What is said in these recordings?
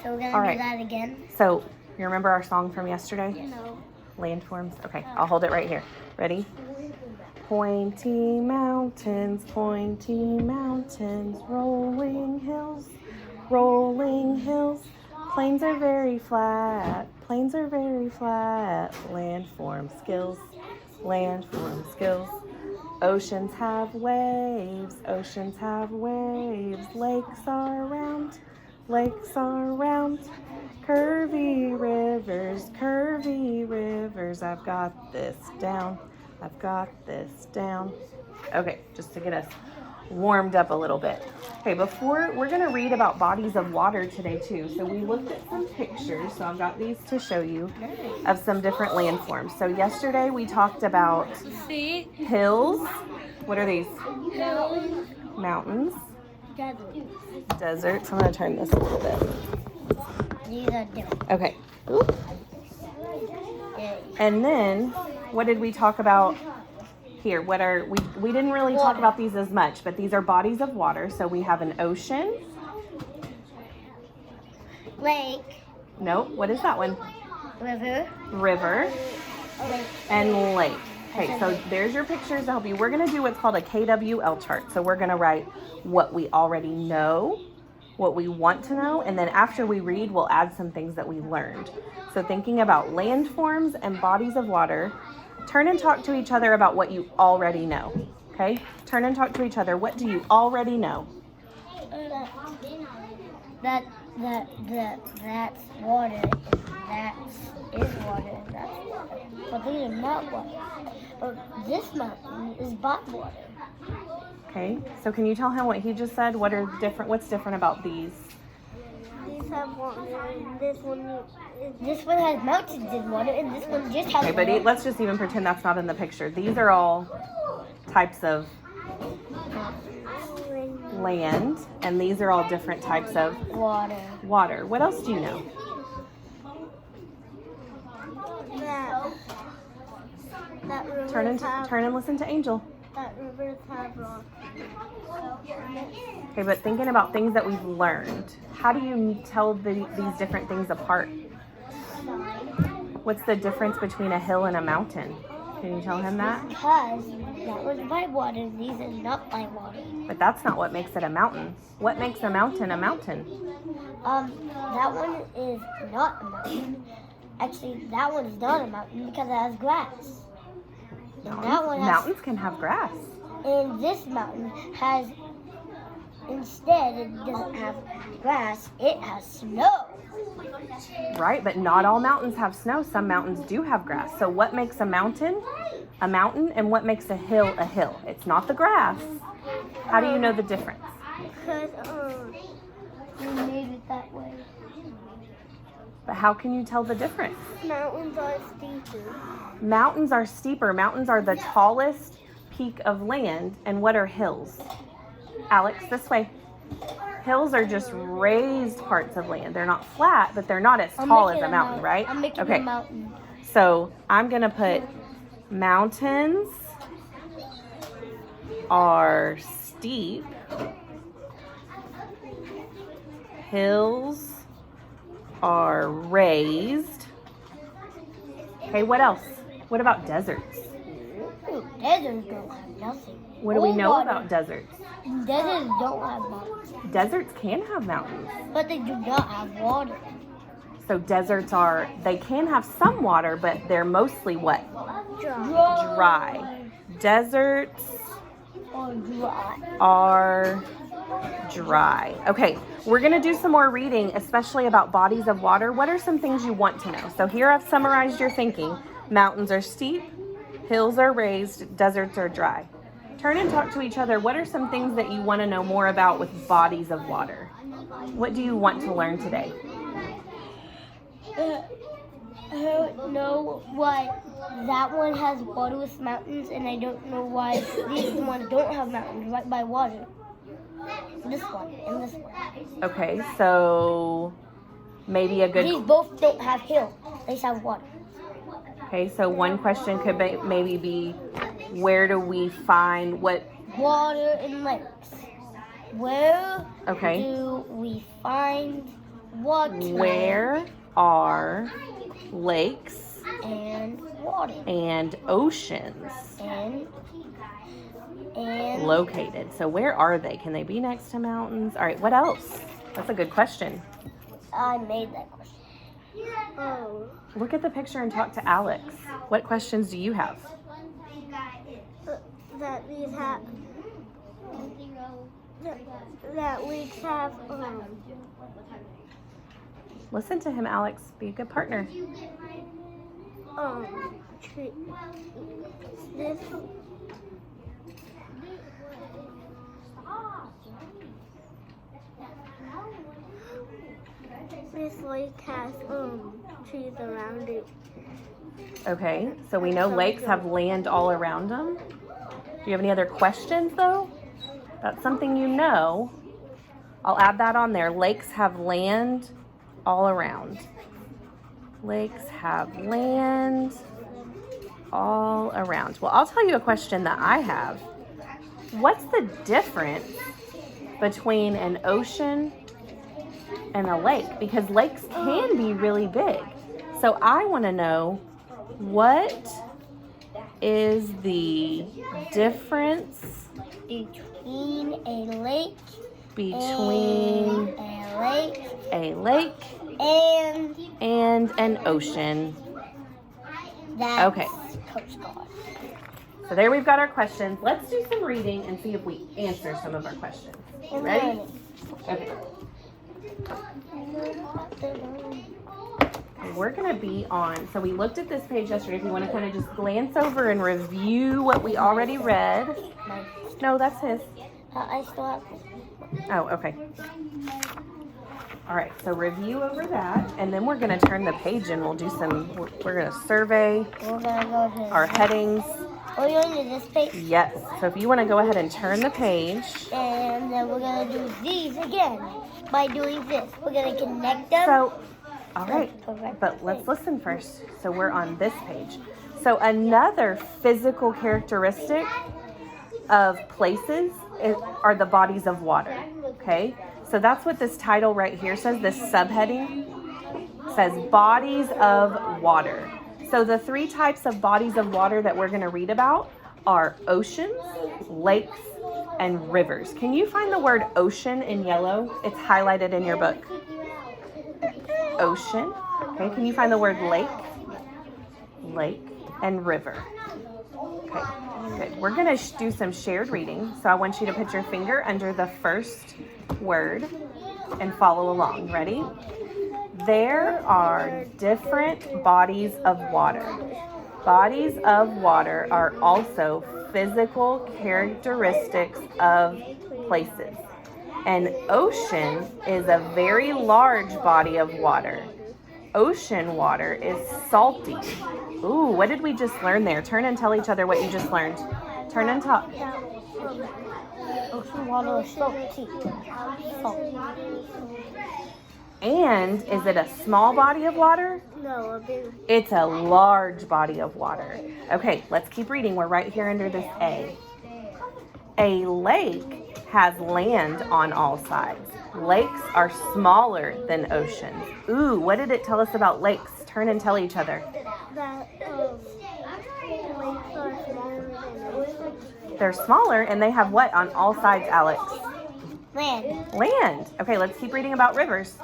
So we're going All to right. do that again? So, you remember our song from yesterday? No. Landforms? Okay, I'll hold it right here. Ready? Pointy mountains, rolling hills, rolling hills. Plains are very flat, landform skills, Oceans have waves, lakes are round, curvy rivers, I've got this down. Okay, just to get us warmed up a little bit. Okay, before we're going to read about bodies of water today too. So we looked at some pictures. So I've got these to show you of some different landforms. So yesterday we talked about hills. What are these? Mountains. Deserts. I'm going to turn this a little bit. These are different. Okay. And then what did we talk about here? What are we didn't really talk about these as much, but these are bodies of water. So we have an ocean. Lake. Nope. What is that one? River. Lake. And lake. Okay, so there's your pictures to help you. We're going to do what's called a KWL chart. So we're going to write what we already know, what we want to know, and then after we read, we'll add some things that we learned. So thinking about landforms and bodies of water, turn and talk to each other about what you already know. Okay? Turn and talk to each other. What do you already know? That's water, and that is water, and that's water. But these are not water. But this mountain is bottom water. Okay, so can you tell him what he just said? What's different about these? These have water, and this one has mountains in water, and this one just has Okay, but water. let's just even pretend that's not in the picture. These are all types of land, and these are all different types of water. What else do you know? That rivers Turn and listen to Angel. That rivers have rocks. Okay, but thinking about things that we've learned, how do you tell these different things apart? What's the difference between a hill and a mountain? Can you tell him that? Because that was by water, these are not by water. But that's not what makes it a mountain. What makes a mountain a mountain? That one is not a mountain. Actually, that one is not a mountain because it has grass. And that one has, Mountains can have grass. and this mountain has, instead, it doesn't have grass, it has snow. Right, but not all mountains have snow. Some mountains do have grass. So what makes a mountain, and what makes a hill a hill? It's not the grass. How do you know the difference? Because we made it that way. But how can you tell the difference? Mountains are steeper. Mountains are steeper. Mountains are the tallest peak of land. And what are hills? Alex, this way. Hills are just raised parts of land. They're not flat, but they're not as tall as a mountain, right? I'm making a mountain. So I'm going to put mountains are steep. Hills are raised. Okay, what else? What about deserts? Deserts don't have nothing. What do we know about deserts? Deserts don't have mountains. Deserts can have mountains. But they do not have water. So deserts they can have some water, but they're mostly what? Dry. Deserts are dry. Okay, we're going to do some more reading, especially about bodies of water. What are some things you want to know? So here I've summarized your thinking. Mountains are steep, hills are raised, deserts are dry. Turn and talk to each other. What are some things that you want to know more about with bodies of water? What do you want to learn today? I don't know why that one has water with mountains, and I don't know why these ones don't have mountains right by water. This one and this one. Okay, so maybe a good... These both don't have hills. They just have water. Okay, so one question could maybe be, where do we find what... Water in lakes. Where Okay. do we find water. Where are lakes And water. and oceans And located? So where are they? Can they be next to mountains? All right, what else? That's a good question. I made that question. Oh. Look at the picture and talk to Alex. What questions do you have? That we have. That we have. Listen to him, Alex. Be a good partner. This. This lake has trees around it. Okay, so we know lakes have land all around them. Do you have any other questions, though? That's something you know. I'll add that on there. Lakes have land all around. Lakes have land all around. Well, I'll tell you a question that I have. What's the difference between an ocean and a lake? Because lakes can be really big. So I want to know, what is the difference Between a lake between a lake a lake and and an ocean? that's Okay. Coast Guard. So there we've got our questions. Let's do some reading and see if we answer some of our questions. Ready? Okay. We're going to be on, so we looked at this page yesterday. If you want to kind of just glance over and review what we already read. No, that's his. I still have. Oh, okay. All right, so review over that, and then we're going to turn the page and we'll do some, we're going to survey We're gonna go ahead. our headings. Oh, you're into this page, Yes, so if you want to go ahead and turn the page. and then we're gonna do these again by doing this. We're gonna connect them. So, all right, but let's listen first. So we're on this page. So another physical characteristic of places are the bodies of water, okay? So that's what this title right here says, this subheading says bodies of water. So the three types of bodies of water that we're going to read about are oceans, lakes, and rivers. Can you find the word ocean in yellow? It's highlighted in your book. Ocean. Okay, can you find the word lake? Lake and river. Okay, good. We're going to do some shared reading. So I want you to put your finger under the first word and follow along. Ready? There are different bodies of water. Bodies of water are also physical characteristics of places. An ocean is a very large body of water. Ocean water is salty. Ooh, what did we just learn there? Turn and tell each other what you just learned. Turn and talk. Ocean water is salty. And is it a small body of water? No, a big. It's a large body of water. Okay, let's keep reading. We're right here under this A. A lake has land on all sides. Lakes are smaller than oceans. Ooh, what did it tell us about lakes? Turn and tell each other. That lakes are smaller than oceans. They're smaller and they have what on all sides, Alex? Land. Land. Okay, let's keep reading about rivers.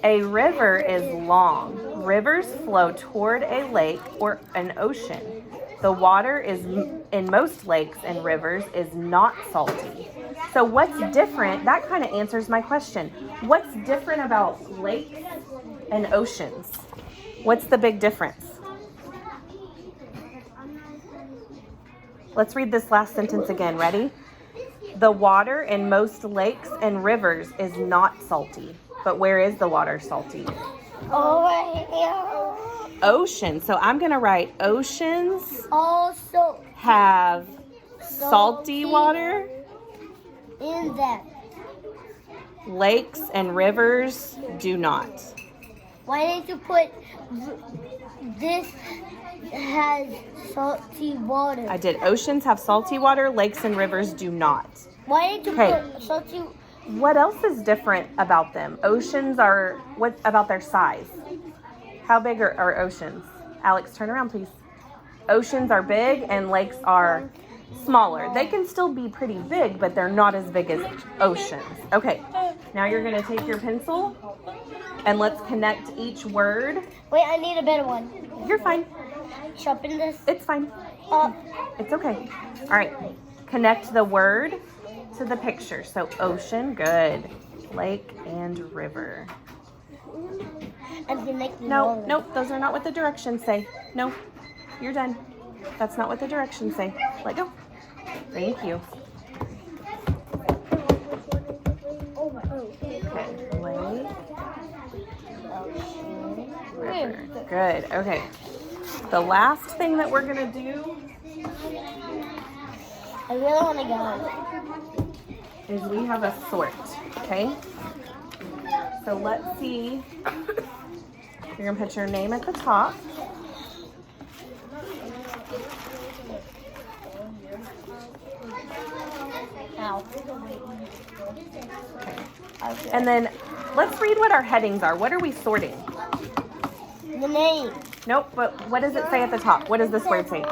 A river is long. Rivers flow toward a lake or an ocean. The water is in most lakes and rivers is not salty. So what's different? That kind of answers my question. What's different about lakes and oceans? What's the big difference? Let's read this last sentence again. Ready? The water in most lakes and rivers is not salty. But where is the water salty? Over here. Ocean. So I'm going to write oceans Also have salty water. in them. Lakes and rivers do not. Why didn't you put this has salty water? I did. Oceans have salty water. Lakes and rivers do not. Why didn't you Okay. put salty What else is different about them? Oceans are, what about their size? How big are oceans? Alex, turn around, please. Oceans are big and lakes are smaller. They can still be pretty big, but they're not as big as oceans. Okay, now you're gonna take your pencil and let's connect each word. Wait, I need a better one. You're fine. Sharpen this. It's fine. Up. It's okay. All right, connect the word to the picture. So ocean, good. Lake and river. And connect No, nope, those are not what the directions say. No, you're done. That's not what the directions say. Let go. Thank you. Okay, lake, river. Good, okay. The last thing that we're gonna do I really want to go. is we have a sort, okay? So let's see. You're gonna put your name at the top. Ow. And then let's read what our headings are. What are we sorting? The name. Nope, but what does it say at the top? What does this word say?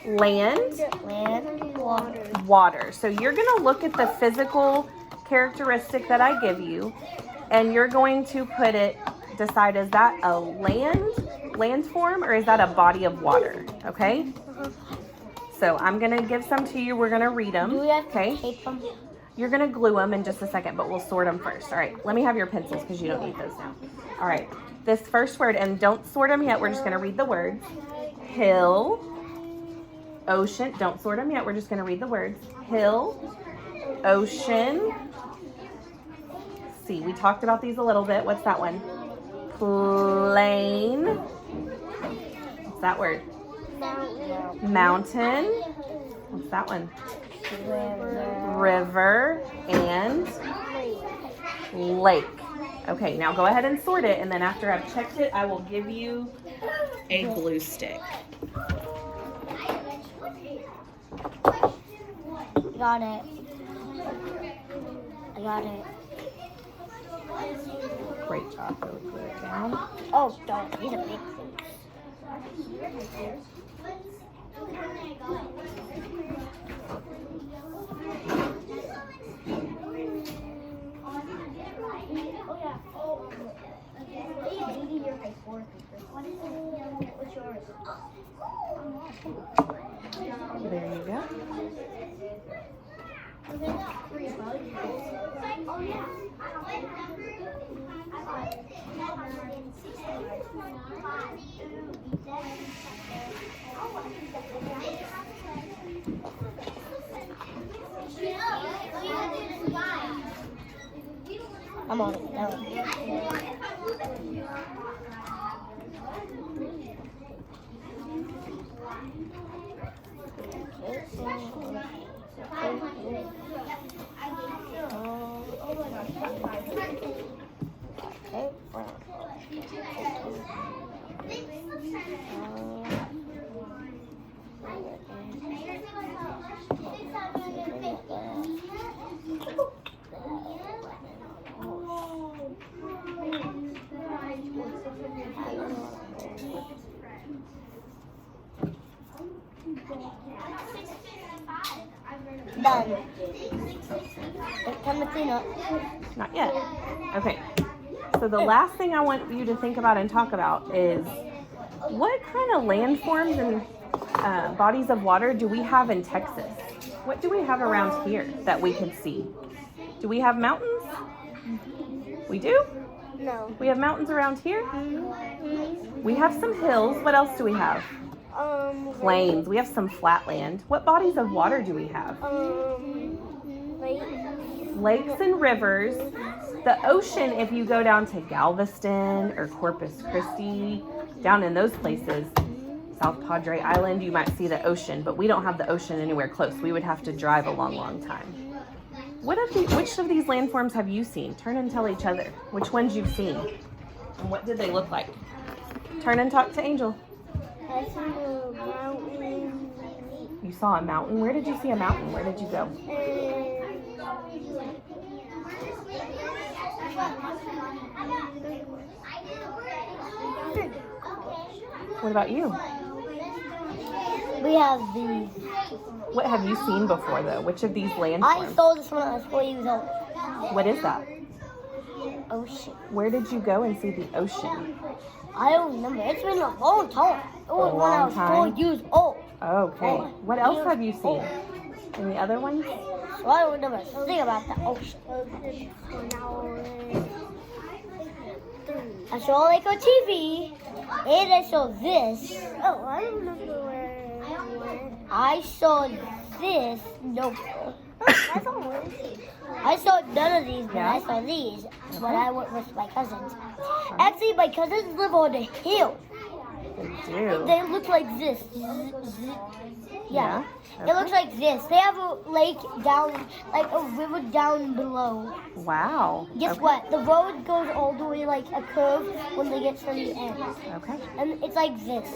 Land, Land, water. water. So you're gonna look at the physical characteristic that I give you, and you're going to put it, decide, is that a landform, or is that a body of water? Okay? So I'm gonna give some to you. We're gonna read them. Do we have to Okay? tape them? You're gonna glue them in just a second, but we'll sort them first. All right, let me have your pencils because you don't need those now. All right, this first word, and don't sort them yet. We're just gonna read the words. Hill, ocean. Don't sort them yet. We're just gonna read the words. Hill, ocean. See, we talked about these a little bit. What's that one? Plain. What's that word? Mountain. What's that one? River and lake. Okay, now go ahead and sort it, and then after I've checked it, I will give you a glue stick. Got it. I got it. Great job. Really glue it down. Oh, don't. These are big things. There you go. I'm on it now. Done. Come to clean up. Not yet. Okay. So the last thing I want you to think about and talk about is what kind of landforms and bodies of water do we have in Texas? What do we have around here that we can see? Do we have mountains? We do? No. We have mountains around here? We have some hills. What else do we have? Plains. We have some flat land. What bodies of water do we have? Lakes and rivers. The ocean, if you go down to Galveston or Corpus Christi, down in those places, South Padre Island, you might see the ocean, but we don't have the ocean anywhere close. We would have to drive a long, long time. Which of these landforms have you seen? Turn and tell each other which ones you've seen. And what did they look like? Turn and talk to Angel. I see a mountain. You saw a mountain? Where did you see a mountain? Where did you go? What about you? We have these. What have you seen before, though? Which of these I landforms? saw this when I was 4 years old. What is that? Ocean. Where did you go and see the ocean? I don't remember. It's been a long time. It was A when I long was time? 4 years old. Okay. What else have you seen? Any other ones? So I don't remember a thing about the ocean. I saw like on TV, and I saw this. Oh, I don't remember where I saw this. No. I saw none of these, but I saw these when I went with my cousins. Actually, my cousins live on a hill. They do. They look like this. Yeah. It looks like this. They have a lake down, like a river down below. Wow. Guess what? The road goes all the way like a curve when they get to the end. Okay. And it's like this.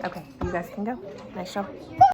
Okay. You guys can go. Nice job.